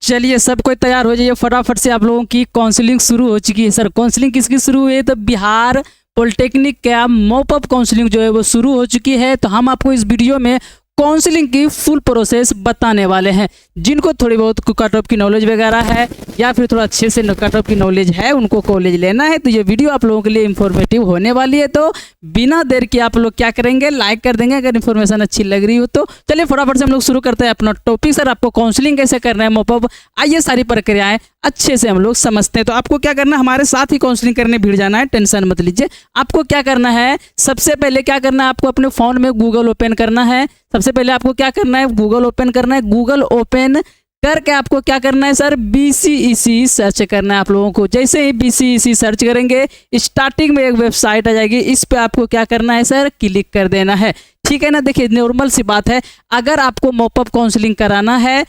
चलिए सब कोई तैयार हो जाइए फटाफट से। आप लोगों की काउंसलिंग शुरू हो चुकी है। सर काउंसलिंग किसकी शुरू हुई है? तो बिहार पॉलिटेक्निक का मॉपअप काउंसलिंग जो है वो शुरू हो चुकी है। तो हम आपको इस वीडियो में काउंसलिंग की फुल प्रोसेस बताने वाले हैं। जिनको थोड़ी बहुत कट ऑफ की नॉलेज वगैरह है या फिर थोड़ा अच्छे से कट ऑफ की नॉलेज है, उनको कॉलेज लेना है, तो ये वीडियो आप लोगों के लिए इंफॉर्मेटिव होने वाली है। तो बिना देर के आप लोग क्या करेंगे, लाइक कर देंगे अगर इन्फॉर्मेशन अच्छी लग रही हो तो। चलिए फटाफट से हम लोग शुरू करते हैं अपना टॉपिक। सर आपको काउंसलिंग कैसे करना है मॉपअप, आइए सारी प्रक्रियाएं अच्छे से हम लोग समझते हैं। तो आपको क्या करना है, हमारे साथ ही काउंसलिंग करने भिड़ जाना है, टेंशन मत लीजिए। आपको क्या करना है, सबसे पहले क्या करना है, आपको अपने फ़ोन में गूगल ओपन करना है। सबसे पहले आपको क्या करना है, गूगल ओपन करना है। गूगल ओपन करके आपको क्या करना है सर, BCEC सर्च करना है आप लोगों को। जैसे ही BCEC सर्च करेंगे, स्टार्टिंग में एक वेबसाइट आ जाएगी, इस पे आपको क्या करना है सर, क्लिक कर देना है। ठीक है ना। देखिए नॉर्मल सी बात है, अगर आपको मॉपअप काउंसलिंग कराना है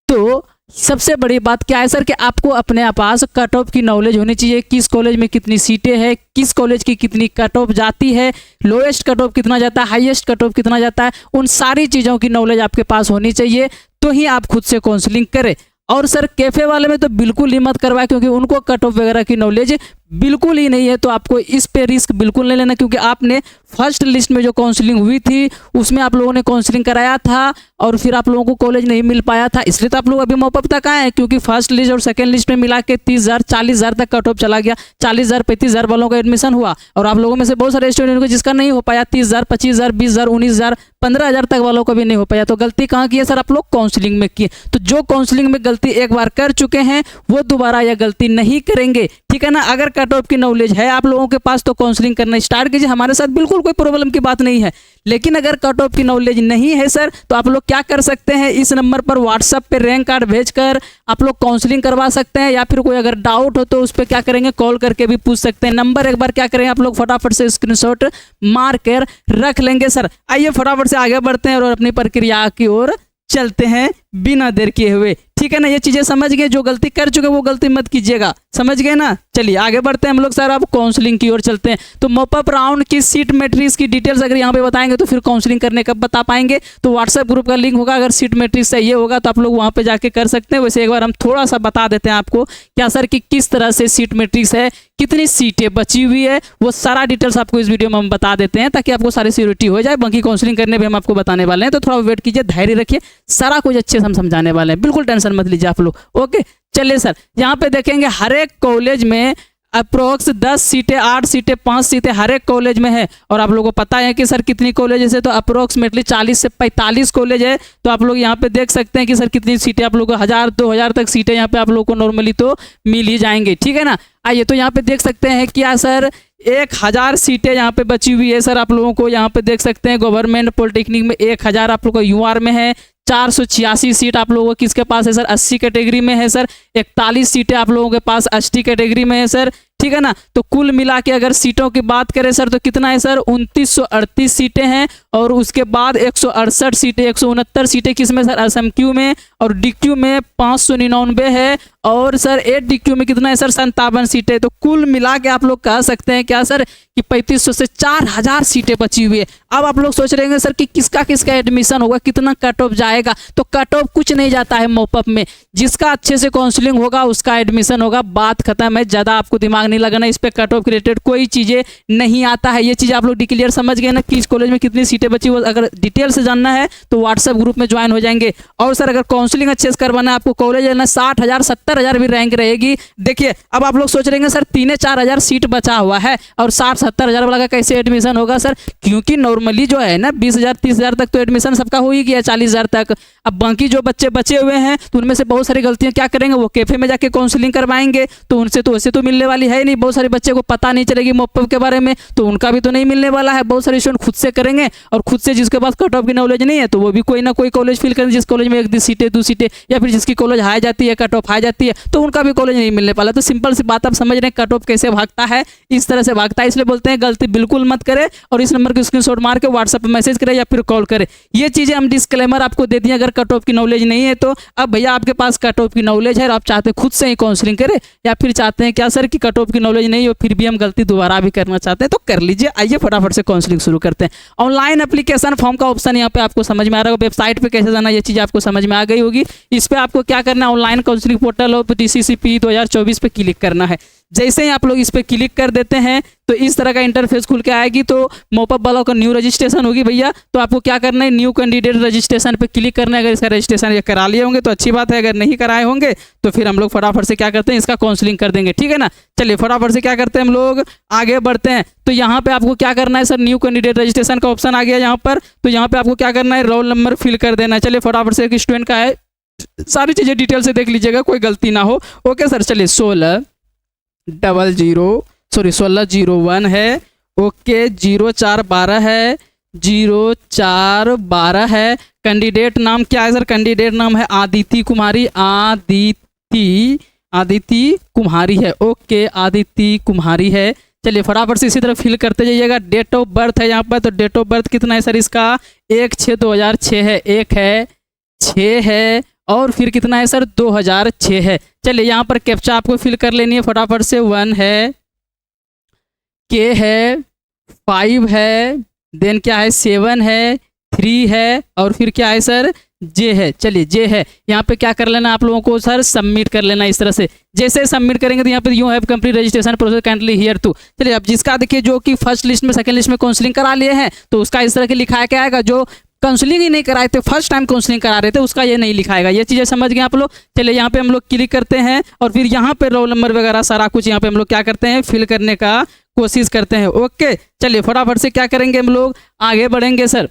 तो सबसे बड़ी बात क्या है सर कि आपको अपने पास कट ऑफ की नॉलेज होनी चाहिए। किस कॉलेज में कितनी सीटें हैं, किस कॉलेज की कितनी कट ऑफ जाती है, लोएस्ट कट ऑफ कितना जाता है, हाईएस्ट कट ऑफ कितना जाता है, उन सारी चीज़ों की नॉलेज आपके पास होनी चाहिए, तो ही आप खुद से काउंसलिंग करें। और सर कैफ़े वाले में तो बिल्कुल ही मत करवाए, क्योंकि उनको कट ऑफ वगैरह की नॉलेज बिल्कुल ही नहीं है। तो आपको इस पे रिस्क बिल्कुल नहीं लेना, क्योंकि आपने फर्स्ट लिस्ट में जो काउंसलिंग हुई थी उसमें आप लोगों ने काउंसलिंग कराया था और फिर आप लोगों को कॉलेज नहीं मिल पाया था, इसलिए तो आप लोग अभी मॉपअप तक आए हैं। क्योंकि फर्स्ट लिस्ट और सेकंड लिस्ट में मिला के 30,000 40,000 तक कट ऑफ चला गया। 40,000 35,000 वालों का एडमिशन हुआ और आप लोगों में से बहुत सारे स्टूडेंट को जिसका नहीं हो पाया, 30,000 25,000 20,000 19,000 15,000 तक वालों को भी नहीं हो पाया। तो गलती कहाँ की है सर, आप लोग काउंसलिंग में किए। तो जो काउंसलिंग में गलती एक बार कर चुके हैं वो दोबारा यह गलती नहीं करेंगे। ठीक है ना। अगर कट ऑफ की नॉलेज है आप लोगों के पास तो काउंसलिंग करना स्टार्ट कीजिए, हमारे साथ बिल्कुल कोई प्रॉब्लम की बात नहीं है। लेकिन अगर कट ऑफ की नॉलेज नहीं है सर, तो आप लोग क्या कर सकते हैं, इस नंबर पर व्हाट्सएप पे रैंक कार्ड भेजकर आप लोग काउंसलिंग करवा सकते हैं। या फिर कोई अगर डाउट हो तो उस पर क्या करेंगे, कॉल करके भी पूछ सकते हैं। नंबर एक बार क्या करेंगे आप लोग फटाफट से स्क्रीनशॉट मार कर रख लेंगे। सर आइए फटाफट से आगे बढ़ते हैं और अपनी प्रक्रिया की ओर चलते हैं बिना देर किए हुए। ठीक है ना। ये चीजें समझ गए, जो गलती कर चुके वो गलती मत कीजिएगा, समझ गए ना। चलिए आगे बढ़ते हैं हम लोग सर, अब काउंसलिंग की ओर चलते हैं। तो मॉपअप राउंड की सीट मैट्रिक्स की डिटेल्स अगर यहाँ पे बताएंगे तो फिर काउंसलिंग करने कब बता पाएंगे। तो व्हाट्सएप ग्रुप का लिंक होगा, अगर सीट मैट्रिक्स चाहिए होगा तो आप लोग वहाँ पे जाके कर सकते हैं। वैसे एक बार हम थोड़ा सा बता देते हैं आपको क्या सर कि किस तरह से सीट मैट्रिक्स है, कितनी सीटें बची हुई है, वो सारा डिटेल्स आपको इस वीडियो में हम बता देते हैं ताकि आपको सारी सिक्योरिटी हो जाए। बाकी काउंसलिंग करने भी हम आपको बताने वाले हैं, तो थोड़ा वेट कीजिए, धैर्य रखिए, सारा कुछ अच्छे से हम समझाने वाले हैं, बिल्कुल टेंशन मत लीजिए आप लोग। ओके चलिए सर, यहाँ पे देखेंगे हर एक कॉलेज में अप्रोक्स 10 सीटें 8 सीटें 5 सीटें हर एक कॉलेज में है। और आप लोगों को पता है कि सर कितनी कॉलेज है, तो अप्रोक्सीमेटली 40 से 45 कॉलेज है। तो आप लोग यहाँ पे देख सकते हैं कि सर कितनी सीटें आप लोगों को 1000 2000 तक सीटें यहाँ पे आप लोगों को नॉर्मली तो मिल ही जाएंगे। ठीक है ना। आइए तो यहाँ पे देख सकते हैं क्या सर 1000 सीटें यहाँ पे बची हुई है सर। आप लोगों को यहाँ पे देख सकते हैं गवर्नमेंट पॉलिटेक्निक में 1000 आप लोगों को UR में है। 486 सीट आप लोगों को किसके पास है सर, 80 कैटेगरी में है सर। 41 सीटें आप लोगों के पास ST कैटेगरी में है सर। ठीक है ना। तो कुल मिला के अगर सीटों की बात करें सर तो कितना है सर, 2938 सीटें हैं। और उसके बाद 168 सीटें 169 सीटें किसमें सर, SMQ में। और DQ में 599 है। और सर 8 DQ में कितना है सर, 57 सीटें। तो कुल मिला के आप लोग कह सकते हैं क्या सर कि 3500 से 4000 सीटें बची हुई है। अब आप लोग सोच रहे हैं सर कि किसका किसका एडमिशन होगा, कितना कट ऑफ जाएगा। तो कट ऑफ कुछ नहीं जाता है मॉपअप में, जिसका अच्छे से काउंसलिंग होगा उसका एडमिशन होगा, बात खत्म है। ज़्यादा आपको दिमाग नहीं लगाना, इस पे कट ऑफ रिलेटेड कोई चीज़ें नहीं आता है। ये चीज़ आप लोग डिक्लेयर समझ गए ना, किस कॉलेज में कितनी सीटें बची हुई। अगर डिटेल से जानना है तो व्हाट्सएप ग्रुप में ज्वाइन हो जाएंगे। और सर अगर काउंसलिंग अच्छे से करवाना है आपको, कॉलेज लेना 60,000 70,000 भी रैंक रहेगी। देखिए अब आप लोग सोच रहे हैं सर 3-4 सीट बचा हुआ है और 60-70,000 वाला का कैसे एडमिशन होगा सर, क्योंकि नॉर्मली जो है ना 20,000 30,000 तक तो एडमिशन सबका हो ही गया, 40,000 तक। अब बाकी जो बच्चे बचे हुए हैं तो उनमें से बहुत सारी गलतियां क्या करेंगे, वो कैफे में जाके काउंसलिंग करवाएंगे। तो उनसे तो वैसे तो मिलने वाली है नहीं, बहुत सारे बच्चे को पता नहीं चलेगी मॉपअप के बारे में, तो उनका भी तो नहीं मिलने वाला है। बहुत सारे स्टूडेंट खुद से करेंगे और खुद से जिसके पास कट ऑफ की नॉलेज नहीं है तो वो भी कोई ना कोई कॉलेज फिल करेंगे, जिस कॉलेज में 1 सीटें 2 सीटें, या फिर जिसकी कॉलेज हाई जाती है कट ऑफ हाई जाती है तो उनका भी कॉलेज नहीं मिलने वाला। तो सिंपल सी बात आप समझ रहे हैं कट ऑफ कैसे भागता है, इस तरह से भागता है। इसलिए बोलते हैं गलती बिल्कुल मत करे और इस नंबर को स्क्रीनशॉट मार के व्हाट्सएप पर मैसेज करें या फिर कॉल करें। ये चीज़ें हम डिस्क्लेमर आपको दे दिए। अगर कट ऑफ की नॉलेज नहीं है। तो अब भैया आपके पास कट ऑफ की नॉलेज है और आप चाहते हैं खुद से ही काउंसलिंग करें, या फिर चाहते हैं क्या सर कि कट ऑफ की नॉलेज नहीं हो फिर भी हम गलती दोबारा भी करना चाहते हैं, तो कर लीजिए। आइए फटाफट से काउंसलिंग शुरू करते हैं। ऑनलाइन एप्लीकेशन फॉर्म का ऑप्शन यहाँ पे आपको समझ में आ रहा होगा, वेबसाइट पे कैसे जाना ये चीज़ आपको समझ में आ गई होगी। इस पर आपको क्या करना है, online counselling portal of DCCP 2024 पे क्लिक करना है। जैसे ही आप लोग इस पर क्लिक कर देते हैं तो इस तरह का इंटरफेस खुल के आएगी। तो मोपअप वालों का न्यू रजिस्ट्रेशन होगी भैया, तो आपको क्या करना है, न्यू कैंडिडेट रजिस्ट्रेशन पे क्लिक करना है। अगर इसका रजिस्ट्रेशन ये करा लिए होंगे तो अच्छी बात है, अगर नहीं कराए होंगे तो फिर हम लोग फटाफट से क्या करते हैं, इसका काउंसलिंग कर देंगे, ठीक है ना। चलिए फटाफट से क्या करते हैं, हम लोग आगे बढ़ते हैं। तो यहाँ पे आपको क्या करना है सर, न्यू कैंडिडेट रजिस्ट्रेशन का ऑप्शन आ गया यहाँ पर। तो यहाँ पे आपको क्या करना है, रोल नंबर फिल कर देना है। चलिए फटाफट से, एक स्टूडेंट का है, सारी चीज़ें डिटेल से देख लीजिएगा, कोई गलती ना हो। ओके सर, चलिए 1601 है, ओके 0412 है, 0412 है। कैंडिडेट नाम क्या है सर, कैंडिडेट नाम है आदिति कुमारी, आदिति कुमारी है, ओके आदिति कुमारी है। चलिए फटाफट से इसी तरह फिल करते जाइएगा। डेट ऑफ बर्थ है यहाँ पर, तो डेट ऑफ बर्थ कितना है सर इसका, 1/6/2006 है, 1 है, 6 है, और फिर कितना है सर 2006 है। चलिए यहाँ पर कैप्चा आपको फिल कर लेनी है फटाफट से। 1 है, के है, 5 है, देन क्या है 7 है, 3 है, और फिर क्या है सर जे है। चलिए जे है, यहाँ पे क्या कर लेना आप लोगों को सर, सबमिट कर लेना इस तरह से। जैसे सबमिट करेंगे तो यहाँ पे you have complete registration process kindly here to. चलिए अब जिसका देखिए जो कि फर्स्ट लिस्ट में सेकंड लिस्ट में काउंसलिंग करा लिए हैं तो उसका इस तरह के लिखा है क्या आएगा, जो काउंसलिंग ही नहीं कराए थे, फर्स्ट टाइम काउंसलिंग करा रहे थे उसका ये नहीं लिखाएगा। ये चीज़ें समझ गए आप लोग। चलिए यहाँ पे हम लोग क्लिक करते हैं और फिर यहाँ पे रोल नंबर वगैरह सारा कुछ यहाँ पे हम लोग क्या करते हैं, फिल करने का कोशिश करते हैं। ओके चलिए फटाफट से क्या करेंगे, हम लोग आगे बढ़ेंगे सर।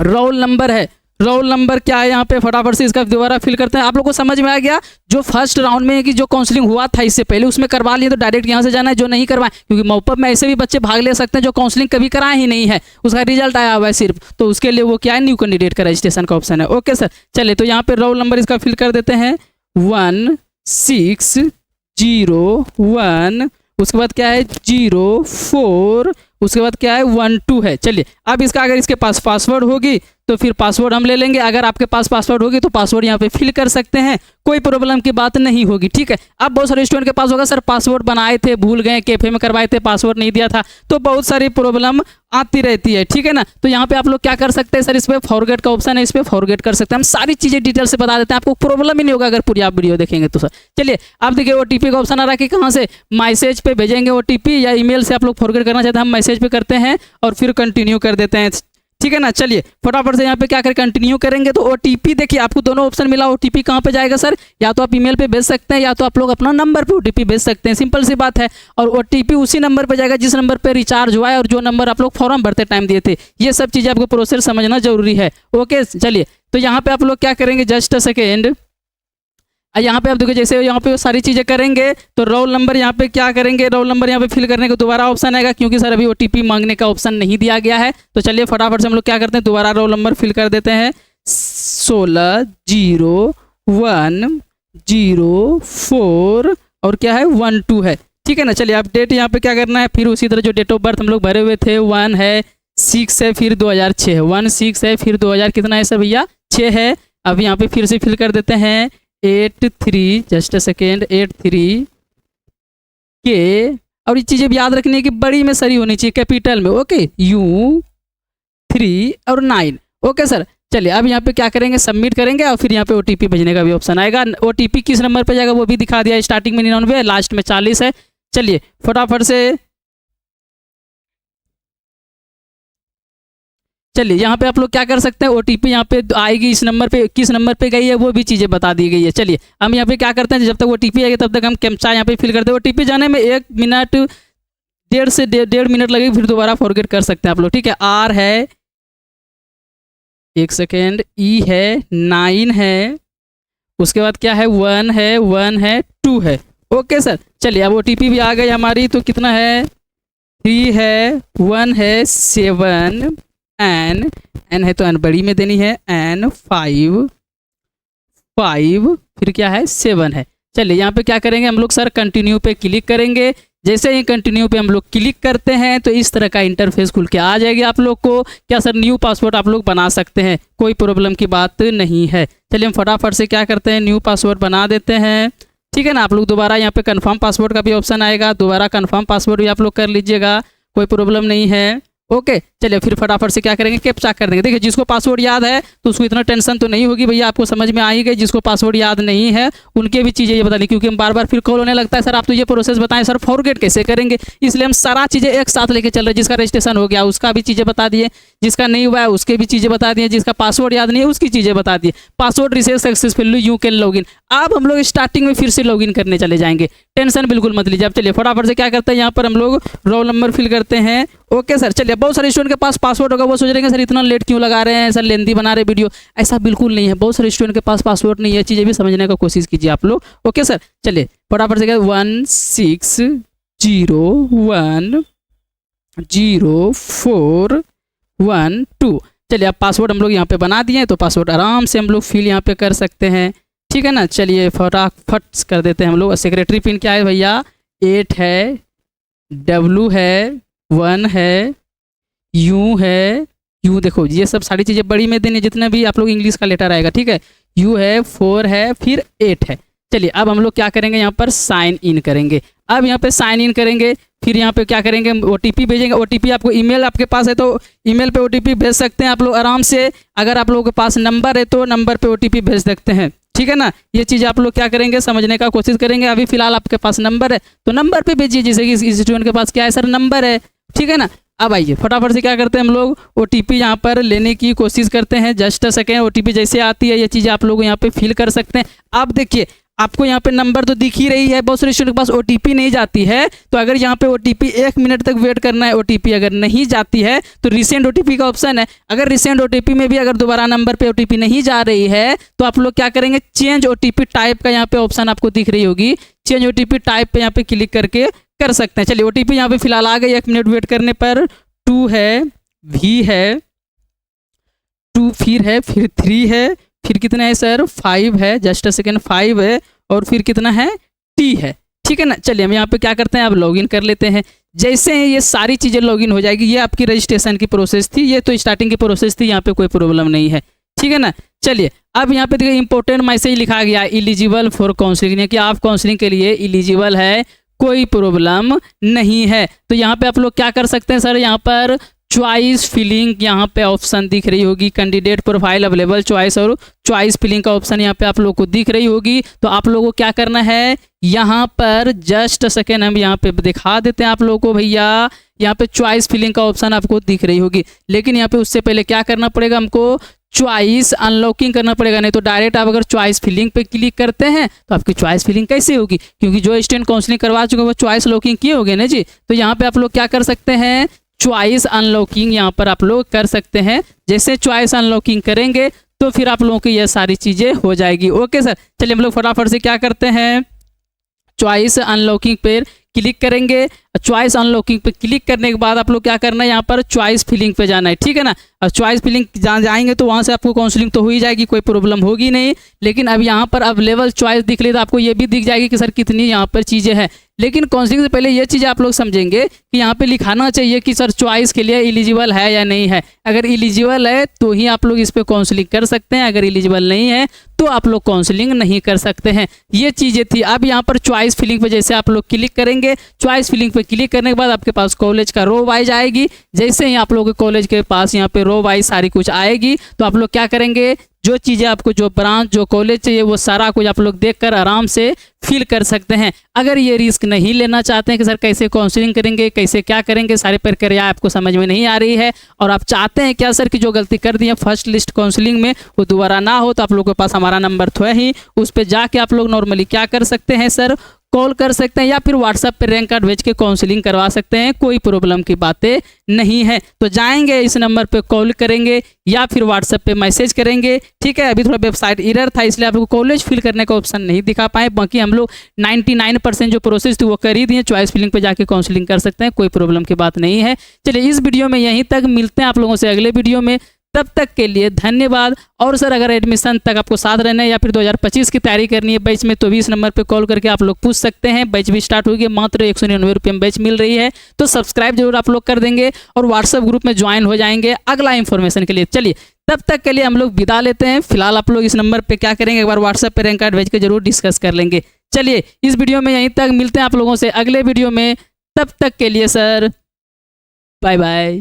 रोल नंबर है, रोल नंबर क्या है यहाँ पे, फटाफट से इसका दोबारा फिल करते हैं। आप लोग को समझ में आ गया, जो फर्स्ट राउंड में कि जो काउंसलिंग हुआ था इससे पहले उसमें करवा लिए तो डायरेक्ट यहाँ से जाना है, जो नहीं करवाए क्योंकि मॉपअप में ऐसे भी बच्चे भाग ले सकते हैं जो काउंसलिंग कभी कराए ही नहीं है, उसका रिजल्ट आया हुआ है सिर्फ, तो उसके लिए वो क्या है, न्यू कैंडिडेट का रजिस्ट्रेशन का ऑप्शन है। ओके सर, चलिए तो यहाँ पे रोल नंबर इसका फिल कर देते हैं 1601, उसके बाद क्या है 04, उसके बाद क्या है 12 है। चलिए अब इसका अगर इसके पास पासवर्ड होगी तो फिर पासवर्ड हम ले लेंगे, अगर आपके पास पासवर्ड होगी तो पासवर्ड यहाँ पे फिल कर सकते हैं, कोई प्रॉब्लम की बात नहीं होगी, ठीक है। अब बहुत सारे स्टूडेंट के पास होगा सर पासवर्ड बनाए थे भूल गए, कैफे में करवाए थे पासवर्ड नहीं दिया था, तो बहुत सारी प्रॉब्लम आती रहती है, ठीक है ना। तो यहाँ पे आप लोग क्या कर सकते हैं सर, इस पर फॉरगेट का ऑप्शन है, इस पर फॉरगेट कर सकते हैं, हम सारी चीज़ें डिटेल से बता देते हैं, आपको प्रॉब्लम ही नहीं होगा अगर पूरी आप वीडियो देखेंगे तो सर। चलिए अब देखिए OTP का ऑप्शन आ रहा है कि कहाँ से, मैसेज पे भेजेंगे OTP या ईमेल से आप लोग फॉरगेट करना चाहते हैं, हम मैसेज पे करते हैं और फिर कंटिन्यू कर देते हैं, ठीक है ना। चलिए फटाफट से यहाँ पे क्या करें, कंटिन्यू करेंगे तो OTP देखिए आपको दोनों ऑप्शन मिला। OTP कहाँ पे जाएगा सर, या तो आप ईमेल पे भेज सकते हैं या तो आप लोग अपना नंबर पे OTP भेज सकते हैं, सिंपल सी बात है। और OTP उसी नंबर पे जाएगा जिस नंबर पे रिचार्ज हुआ है और जो नंबर आप लोग फॉर्म भरते टाइम दिए थे, ये सब चीज़ें आपको प्रोसेस समझना जरूरी है। ओके चलिए तो यहाँ पे आप लोग क्या करेंगे, जस्ट अ सेकेंड, यहाँ पे आप देखिए जैसे यहाँ पे सारी चीज़ें करेंगे तो रोल नंबर यहाँ पे क्या करेंगे, रोल नंबर यहाँ पे फिल करने को दोबारा ऑप्शन आएगा क्योंकि सर अभी OTP मांगने का ऑप्शन नहीं दिया गया है। तो चलिए फटाफट से हम लोग क्या करते हैं, दोबारा रोल नंबर फिल कर देते हैं 160104 और क्या है 12 है, ठीक है ना। चलिए अब डेट यहाँ पे क्या करना है, फिर उसी तरह जो डेट ऑफ बर्थ हम लोग भरे हुए थे 1 है, 6 है, फिर 2006 है, 16 है, फिर 2000 कितना है सर भैया 6 है। अब यहाँ पे फिर से फिल कर देते हैं 83, जस्ट अ सेकेंड 83 के, और ये चीज़ें भी याद रखनी है कि बड़ी में सरी होनी चाहिए, कैपिटल में, ओके U3 और 9। ओके सर चलिए अब यहाँ पे क्या करेंगे, सबमिट करेंगे और फिर यहाँ पे OTP भेजने का भी ऑप्शन आएगा। OTP किस नंबर पे जाएगा वो भी दिखा दिया, स्टार्टिंग में 99 है, लास्ट में 40 है। चलिए फटाफट से चलिए यहाँ पे आप लोग क्या कर सकते हैं, OTP यहाँ पे आएगी इस नंबर पे, किस नंबर पे गई है वो भी चीज़ें बता दी गई है। चलिए हम यहाँ पे क्या करते हैं, जब तक OTP आएगी तब तक हम कैप्चा यहाँ पे फिल करते हैं। OTP जाने में 1 मिनट 1.5 से 1.5 मिनट लगेगी, फिर दोबारा फॉरगेट कर सकते हैं आप लोग, ठीक है। R है, 1 सेकेंड, E है, 9 है, उसके बाद क्या है 1 है 2 है। ओके सर चलिए अब OTP भी आ गई हमारी, तो कितना है 3 है, 1 है, 7 N है तो N बड़ी में देनी है, N 5 फिर क्या है 7 है। चलिए यहाँ पे क्या करेंगे हम लोग सर, कंटिन्यू पे क्लिक करेंगे। जैसे ही कंटिन्यू पे हम लोग क्लिक करते हैं तो इस तरह का इंटरफेस खुल के आ जाएगी आप लोग को। क्या सर न्यू पासवर्ड आप लोग बना सकते हैं, कोई प्रॉब्लम की बात नहीं है। चलिए हम फटाफट से क्या करते हैं, न्यू पासवर्ड बना देते हैं, ठीक है ना। आप लोग दोबारा यहाँ पे कंफर्म पासवर्ड का भी ऑप्शन आएगा, दोबारा कंफर्म पासवर्ड भी आप लोग कर लीजिएगा, कोई प्रॉब्लम नहीं है। ओके चलिए फिर फटाफट से क्या करेंगे, कैप्चा कर देंगे। देखिए जिसको पासवर्ड याद है तो उसको इतना टेंशन तो नहीं होगी भैया, आपको समझ में आ ही गई। जिसको पासवर्ड याद नहीं है उनके भी चीज़ें ये बता दी, क्योंकि हम बार बार फिर कॉल होने लगता है सर आप तो ये प्रोसेस बताएं सर फॉरगेट कैसे करेंगे, इसलिए हम सारा चीज़ें एक साथ लेके चल रहे हैं। जिसका रजिस्ट्रेशन हो गया उसका भी चीज़ें बता दिए, जिसका नहीं हुआ है उसके भी चीज़ें बता दिए, जिसका पासवर्ड याद नहीं है उसकी चीज़ें बता दिए। Password reset successfully you can login. अब हम लोग स्टार्टिंग में फिर से लॉगिन करने चले जाएंगे, टेंशन बिल्कुल मत लीजिए। अब चलिए फटाफट से क्या करते हैं, यहाँ पर हम लोग रोल नंबर फिल करते हैं। ओके सर चलिए, बहुत सारे स्टूडेंट के पास पासवर्ड होगा, वो सोच रहे हैं सर इतना लेट क्यों लगा रहे हैं, सर लेंदी बना रहे वीडियो। ऐसा बिल्कुल नहीं है, बहुत सारे स्टूडेंट के पास पासवर्ड नहीं है, चीज़ें भी समझने का कोशिश कीजिए आप लोग। ओके सर चलिए फटाफट से क्या 16010412। चलिए अब पासवर्ड हम लोग यहाँ पे बना दिए हैं तो पासवर्ड आराम से हम लोग फिल यहाँ पे कर सकते हैं, ठीक है ना। चलिए फटाफट कर देते हैं हम लोग। सेक्रेटरी पिन क्या है भैया, 8 है, W है, 1 है, U है, U देखो ये सब सारी चीज़ें बड़ी में देनी, जितने भी आप लोग इंग्लिश का लेटर आएगा, ठीक है। U है, 4 है, फिर 8 है। चलिए अब हम लोग क्या करेंगे, यहाँ पर साइन इन करेंगे। अब यहाँ पे साइन इन करेंगे, फिर यहाँ पे क्या करेंगे, OTP भेजेंगे। OTP आपको ईमेल आपके पास है तो ईमेल पे OTP भेज सकते हैं आप लोग आराम से। अगर आप लोगों के पास नंबर है तो नंबर पे OTP भेज सकते हैं, ठीक है ना। ये चीज़ आप लोग क्या करेंगे, समझने का कोशिश करेंगे। अभी फिलहाल आपके पास नंबर है तो नंबर पे भेजिए, जैसे कि इस स्टूडेंट के पास क्या है सर, नंबर है, ठीक है ना। अब आइए फटाफट से क्या करते हैं, हम लोग OTP यहाँ पर लेने की कोशिश करते हैं। जस्ट अ सेकेंड, OTP जैसे आती है ये चीज़ें आप लोग यहाँ पे फिल कर सकते हैं। आप देखिए आपको यहाँ पे नंबर तो दिख ही रही है, बहुत सारे स्टूडेंट के पास OTP नहीं जाती है, तो अगर यहाँ पे OTP 1 मिनट तक वेट करना है। OTP अगर नहीं जाती है तो रिसेंट OTP का ऑप्शन है, अगर रिसेंट OTP में भी अगर दोबारा नंबर पे OTP नहीं जा रही है तो आप लोग क्या करेंगे, चेंज OTP टाइप का यहाँ पे ऑप्शन आपको दिख रही होगी, चेंज OTP टाइप पे यहाँ पे क्लिक करके कर सकते हैं। चलिए OTP यहाँ पे फिलहाल आ गई, 1 मिनट वेट करने पर 2 है, V है, 2 फिर है, फिर 3 है, फिर कितना है सर 5 है, जस्ट अ सेकेंड 5 है, और फिर कितना है T है, ठीक है ना। चलिए हम यहाँ पे क्या करते हैं, अब लॉगिन कर लेते हैं। जैसे ही ये सारी चीज़ें लॉगिन हो जाएगी, ये आपकी रजिस्ट्रेशन की प्रोसेस थी, ये तो स्टार्टिंग की प्रोसेस थी, यहाँ पे कोई प्रॉब्लम नहीं है, ठीक है ना। चलिए अब यहाँ पे देखिए इंपॉर्टेंट मैसेज लिखा गया, इलिजिबल फॉर काउंसलिंग, यानी कि आप काउंसलिंग के लिए इलिजिबल है, कोई प्रॉब्लम नहीं है। तो यहाँ पे आप लोग क्या कर सकते हैं सर, यहाँ पर चॉइस फिलिंग यहाँ पे ऑप्शन दिख रही होगी, कैंडिडेट प्रोफाइल अवेलेबल चॉइस, और चॉइस फिलिंग का ऑप्शन यहाँ पे आप लोग को दिख रही होगी। तो आप लोगों को क्या करना है, यहाँ पर जस्ट सेकेंड हम यहाँ पे दिखा देते हैं आप लोगों को भैया। यहाँ पे चॉइस फिलिंग का ऑप्शन आपको दिख रही होगी, लेकिन यहाँ पे उससे पहले क्या करना पड़ेगा, हमको चॉइस अनलॉकिंग करना पड़ेगा। नहीं तो डायरेक्ट आप अगर चॉइस फिलिंग पे क्लिक करते हैं तो आपकी चॉइस फिलिंग कैसे होगी, क्योंकि जो स्टूडेंट काउंसलिंग करवा चुके हैं वो चॉइस लॉकिंग किए होंगे ना जी। तो यहाँ पे आप लोग क्या कर सकते हैं, चॉइस अनलॉकिंग यहाँ पर आप लोग कर सकते हैं। जैसे चॉइस अनलॉकिंग करेंगे तो फिर आप लोगों की ये सारी चीज़ें हो जाएगी। ओके सर चलिए हम लोग फटाफट से क्या करते हैं, चॉइस अनलॉकिंग पे क्लिक करेंगे। चॉइस अनलॉकिंग पे क्लिक करने के बाद आप लोग क्या करना है, यहाँ पर चॉइस फिलिंग पे जाना है, ठीक है ना। और चॉइस फिलिंग जाएंगे तो वहाँ से आपको काउंसलिंग तो हो ही जाएगी, कोई प्रॉब्लम होगी नहीं। लेकिन अब यहाँ पर अवेलेबल चॉइस दिख रही तो आपको ये भी दिख जाएगी कि सर कितनी यहाँ पर चीज़ें हैं। लेकिन काउंसलिंग से पहले ये चीज़ें आप लोग समझेंगे कि यहाँ पे लिखाना चाहिए कि सर चॉइस के लिए एलिजिबल है या नहीं है। अगर एलिजिबल है तो ही आप लोग इस पर काउंसलिंग कर सकते हैं, अगर एलिजिबल नहीं है तो आप लोग काउंसलिंग नहीं कर सकते हैं। ये चीज़ें थी। अब यहाँ पर चॉइस फिलिंग पे जैसे आप लोग क्लिक करेंगे, चॉइस फिलिंग पे क्लिक करने के बाद आपके पास कॉलेज का रो वाइज आएगी। जैसे ही आप लोगों के कॉलेज के पास यहाँ पे रो वाइज सारी कुछ आएगी तो आप लोग क्या करेंगे, जो चीज़ें आपको जो ब्रांच जो कॉलेज चाहिए वो सारा कुछ आप लोग देखकर आराम से फिल कर सकते हैं। अगर ये रिस्क नहीं लेना चाहते हैं कि सर कैसे काउंसलिंग करेंगे, कैसे क्या करेंगे, सारी प्रक्रिया आपको समझ में नहीं आ रही है और आप चाहते हैं क्या सर कि जो गलती कर दी है फर्स्ट लिस्ट काउंसलिंग में वो दोबारा ना हो, तो आप लोगों के पास हमारा नंबर तो है ही, उस पर जाके आप लोग नॉर्मली क्या कर सकते हैं सर, कॉल कर सकते हैं या फिर व्हाट्सएप पे रैंक कार्ड भेज के काउंसलिंग करवा सकते हैं। कोई प्रॉब्लम की बातें नहीं है। तो जाएंगे इस नंबर पे कॉल करेंगे या फिर व्हाट्सएप पे मैसेज करेंगे, ठीक है। अभी थोड़ा वेबसाइट एरर था इसलिए आप लोग को कॉलेज फिल करने का ऑप्शन नहीं दिखा पाए, बाकी हम लोग 99% जो प्रोसेस थी वो कर ही दिए। चॉइस फिलिंग पे जाके काउंसलिंग कर सकते हैं, कोई प्रॉब्लम की बात नहीं है। चलिए इस वीडियो में यहीं तक, मिलते हैं आप लोगों से अगले वीडियो में। तब तक के लिए धन्यवाद। और सर अगर एडमिशन तक आपको साथ रहना है या फिर 2025 की तैयारी करनी है बैच में, तो 20 नंबर पे कॉल करके आप लोग पूछ सकते हैं। बैच भी स्टार्ट होगी, मात्र 199 रुपये में बैच मिल रही है, तो सब्सक्राइब जरूर आप लोग कर देंगे और व्हाट्सएप ग्रुप में ज्वाइन हो जाएंगे अगला इन्फॉर्मेशन के लिए। चलिए तब तक के लिए हम लोग विदा लेते हैं। फिलहाल आप लोग इस नंबर पे क्या करेंगे, एक बार व्हाट्सएप पे रैंक कार्ड भेज के जरूर डिस्कस कर लेंगे। चलिए इस वीडियो में यहीं तक, मिलते हैं आप लोगों से अगले वीडियो में। तब तक के लिए सर बाय बाय।